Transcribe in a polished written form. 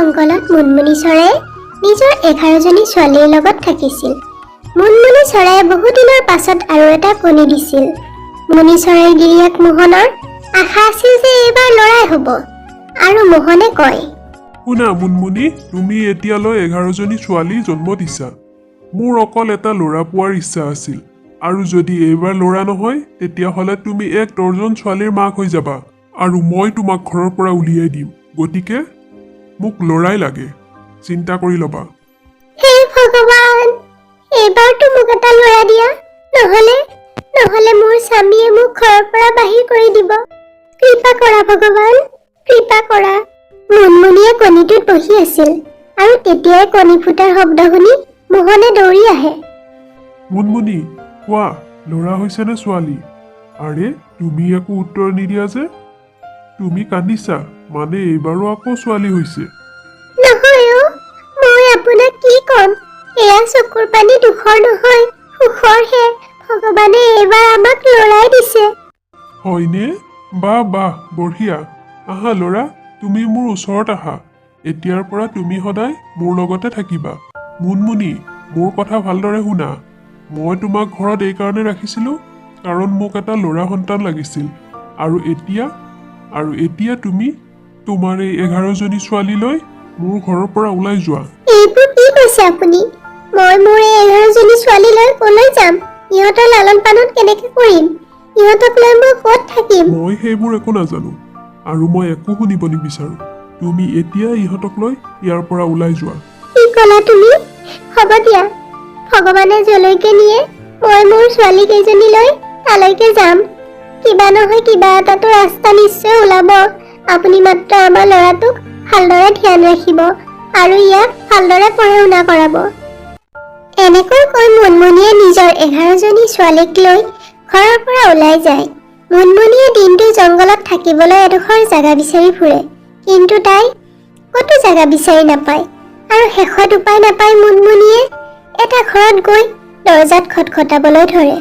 জংঘলত মুনমুনি চৰায়ে নিজৰ 11জনী ছোৱালীৰ লগত থাকিছিল। মুনমুনি চৰায়ে বহুদিনৰ পাছত আৰু এটা কণী দিছিল। মুনি চৰাইৰ গিৰিয়েক মোহনৰ আশা আছিল যে এইবাৰ ল'ৰাই হ'ব, আৰু মোহনে কয়, শুনা মুনমুনি, তুমি এতিয়ালৈ 11জনী ছোৱালী জন্ম দিছা। মোৰ অকল এটা ল'ৰা পোৱাৰ ইচ্ছা আছিল, আৰু যদি এইবাৰ ল'ৰা নহয় তেতিয়াহ'লে তুমি 1 ডৰ্জন ছোৱালীৰ মাক হৈ যাবা, আৰু মই তোমাক ঘৰৰ পৰা উলিয়াই দিম। গতিকে মোক ল'ৰাই লাগে, চিন্তা কৰি ল'বা। হে ভগৱান, এইবাৰতো মোক এটা ল'ৰা দিয়া, নহ'লে মোৰ স্বামীয়ে মোক ঘৰৰ পৰা বাহিৰ কৰি দিব। কৃপা কৰা ভগৱান, কৃপা কৰা। মুনমুনিয়ে কণীটোত বহি আছিল, আৰু তেতিয়াই কণী ফুটাৰ শব্দ শুনি মোহনে দৌৰি আহে। মুনমুনি, কোৱা ল'ৰা হৈছেনে ছোৱালী? আৰে তুমি একো উত্তৰ নিদিয়া যে? তুমি কান্দিছা, মানে এইবাৰো আকৌ ছোৱালী হৈছে। নহয় অ, মই আপোনাক কি ক'ম, এয়া চকুৰ পানী দুখৰ নহয়, সুখৰহে। ভগৱানে এইবাৰ আমাক ল'ৰাই দিছে। হয়নে? বাহ বাহ, বঢ়িয়া। আহা ল'ৰা, তুমি মোৰ ওচৰত আহা। এতিয়াৰ পৰা তুমি সদায় মোৰ লগতে থাকিবা। মুনমুনি, মোৰ কথা ভালদৰে শুনা। মই তোমাক ঘৰত এইকাৰণে ৰাখিছিলোঁ কাৰণ মোক এটা ল'ৰা সন্তান লাগিছিল, আৰু এতিয়া তুমি তোমাৰ এই 11জনী ছোৱালী লৈ মোৰ ঘৰৰ পৰা ওলাই যোৱা। এইবোৰ কি কৈছে আপুনি? মই মোৰ এই 11জনী ছোৱালী লৈ কলৈ যাম? ইহঁতৰ লালন পালন কেনেকে কৰিম? ইহঁতক লৈ মই ক'ত থাকিম? মই সেইবোৰ একো নাজানো, আৰু মই একো শুনিব নিবিচাৰো। তুমি এতিয়া ইহঁতক লৈ ইয়াৰ পৰা ওলাই যোৱা। কি ক'লা তুমি? হ'ব দিয়া, ভগৱানে যলৈকে নিয়ে মই মোৰ ছোৱালী কেইজনী লৈ তালৈকে যাম। কিবা নহয় কিবা এটাতো ৰাস্তা নিশ্চয় ওলাব। আপুনি মাত্ৰ আমাৰ ল'ৰাটোক ভালদৰে ধ্যান ৰাখিব, আৰু ইয়াক ভালদৰে পঢ়া শুনা কৰাব। এনেকৈ কৈ মুনমুনিয়ে নিজৰ 11জনী ছোৱালীক লৈ ঘৰৰ পৰা ওলাই যায়। মুনমুনিয়ে দিনটো জংঘলত থাকিবলৈ এডোখৰ জাগা বিচাৰি ফুৰে, কিন্তু তাই ক'তো জাগা বিচাৰি নাপায়, আৰু শেষত উপায় নাপায় মুনমুনিয়ে এটা ঘৰত গৈ দৰজাত খটখটাবলৈ ধৰে।